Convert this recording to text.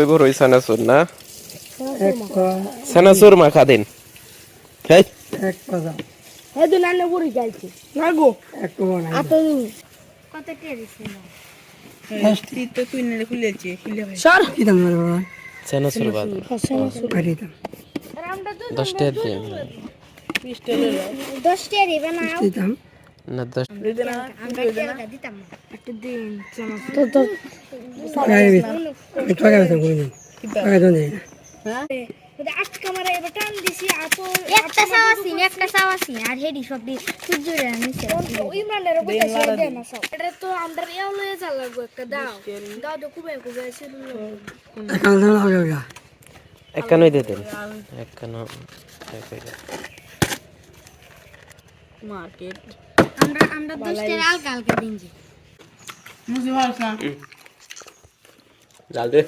কইব রই সানাসুর না এক পা সানাসুর মাখা দিন হেই এক পা দাও হে তো নানে বুড়ি যাইছে না গো এক পা বানাই আত কত টেরিছে না তো তুই না খুলেছি খুলে ভাই সর কি দাম মারবে বাবা সানাসুর বাদ কাটি দাম রামটা তো 10 টাকা দিন 10 টেরি বানাও কি দাম না 10 আমরা টাকা দিতাম একটু দিন তো তো লাগাই একটু লাগাই দাম করে দিন লাগাই দাও নেই ওটা আটকা মারা এবার টান দিছি আতো একটা সাওয়াসিন আর হেডি সব দি সূর্যরে নিচে ইমরানের কইতাছে দে না সব এটা তো আমরা এও লয়ে যা লাগবে একটা দাও দাও তো কুবে কুবে শুরু কাল দাম হবে গা একানই দে দেন একান মার্কেট আমরা 10 টাকা হালকা হালকা দিন জি মুজি ভালো না ডাল দে